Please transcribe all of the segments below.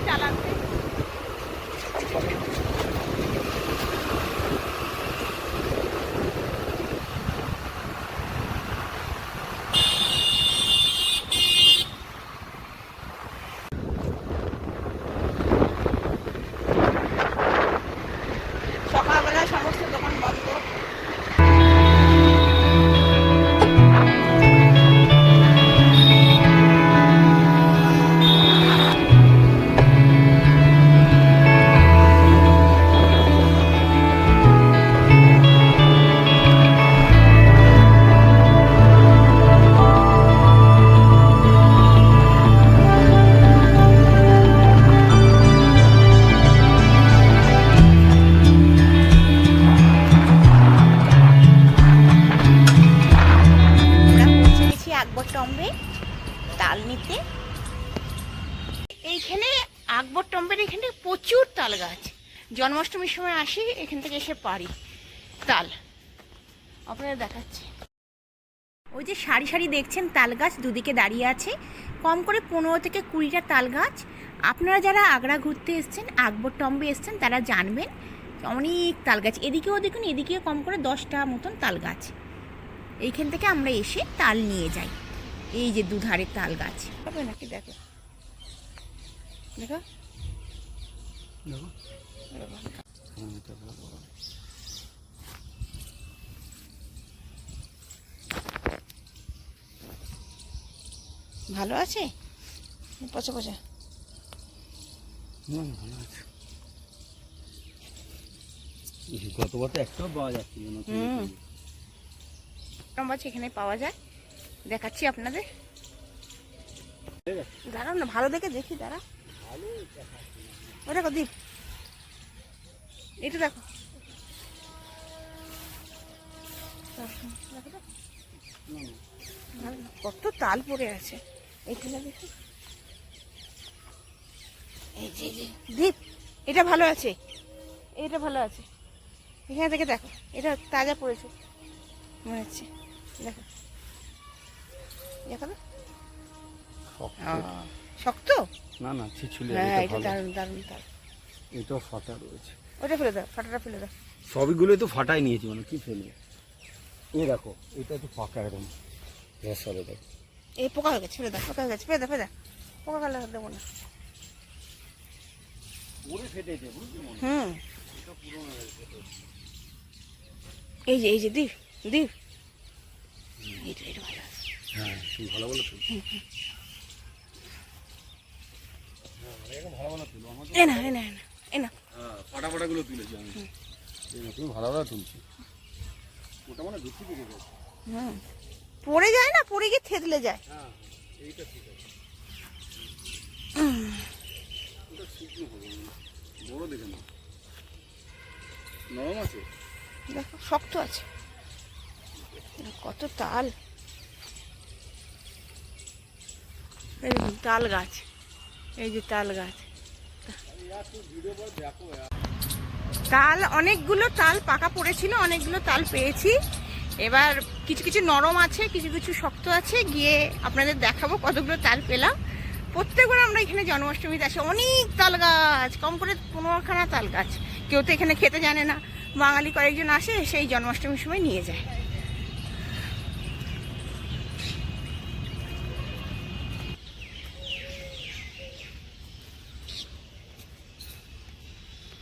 চাল আনতে। সকালবেলা সমস্ত দোকান বন্ধ। আকবরটম্বে তাল নিতে। এইখানে আকবরটম্বের এখানে প্রচুর তাল গাছ। জন্মাষ্টমীর সময় আসি, এখান থেকে এসে পারি তাল। আপনাদের দেখাচ্ছি, ওই যে সারি সারি দেখছেন তাল গাছ দুদিকে দাঁড়িয়ে আছে। কম করে 15 থেকে 20টা তাল গাছ। আপনারা যারা আগ্রা ঘুরতে এসছেন, আকবরটম্বে এসছেন, তারা জানবেন অনেক তাল গাছ। এদিকেও দেখুন, এদিকেও কম করে 10টা মতন তাল গাছ। এইখান থেকে আমরা এসে তাল নিয়ে যাই। এই যে দুধারে তাল গাছ হবে নাকি, দেখো দেখো ভালো আছে, পচা পচা। ভালো আছে, গতবার তো একটাও পাওয়া যাচ্ছিল না। এখানে পাওয়া যায়, দেখাচ্ছি আপনাদের। দাঁড়াও না, ভালো দেখে দেখি, দাঁড়া। ও দেখো দীপ, এটা দেখো, কত তাল পড়ে আছে এখানে দেখো। এই যে দীপ, এটা ভালো আছে, এটা ভালো আছে। এখানে থেকে দেখো, এটা তাজা পড়েছে মনে হচ্ছে। দেখো দেখো, শক্ত না না, ছিছুলে। হ্যাঁ, এটা দারুণ দারুণ তাল। এটাও ফাটা রয়েছে, ওটা ফেলে দাও, ফাটাটা ফেলে দাও। সবগুলোই তো ফাটাই নিয়েছি, মানে কি ফেলবে। এই দেখো, এটা তো ফাঁকা একদম রসালো। দেখো এই পোকা হয়ে গেছে, ফেলে দাও, পোকা হয়ে গেছে, ফেলে দাও, ফেলে দাও। পোকা কালে দেবো না। হুম, এই যে দীপ দীপ, এটা ভালো আছে। হ্যাঁ, তুমি ভালো বলো তো। ভালো ভালো তুলো, এ না এ না এ না, ফাটা ফাটা গুলো তুলেছি আমি। তুমি ভালো ভালো তুলছি, ওটা মানে ঘুরতে দিকে গেছে। পড়ে যায় না, পড়ে গিয়ে থেতলে যায়। হ্যাঁ, এইটা ঠিক আছে। ওটা শুকনো হবে, বড় দেখে না, নরম আছে। দেখো শক্ত আছে, কত তাল। এই তাল গাছ, এই যে তাল গাছ। তাল অনেকগুলো তাল পাকা পড়েছিল, অনেকগুলো তাল পেয়েছি। এবার কিছু কিছু নরম আছে, কিছু কিছু শক্ত আছে। গিয়ে আপনাদের দেখাবো কতগুলো তাল পেলাম। প্রত্যেকবার আমরা এখানে জন্মাষ্টমীতে আসি, অনেক তাল গাছ, কম করে 15খানা তাল গাছ। কেউ তো এখানে খেতে জানে না, বাঙালি কয়েকজন আসে, সেই জন্মাষ্টমীর সময় নিয়ে যায়।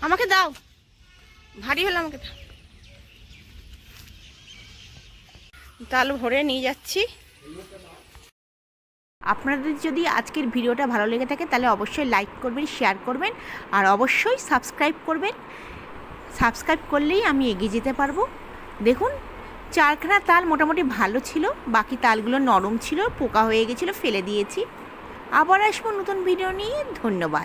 আমাকে দাও, ভারী হলো, আমাকে দাও। তাল ভরে নিয়ে যাচ্ছি। আপনাদের যদি আজকের ভিডিওটা ভালো লেগে থাকে তাহলে অবশ্যই লাইক করবেন, শেয়ার করবেন, আর অবশ্যই সাবস্ক্রাইব করবেন। সাবস্ক্রাইব করলেই আমি এগিয়ে যেতে পারবো। দেখুন, 4খানা তাল মোটামুটি ভালো ছিল, বাকি তালগুলো নরম ছিল, পোকা হয়ে গেছিলো, ফেলে দিয়েছি। আবার আসবো নতুন ভিডিও নিয়ে। ধন্যবাদ।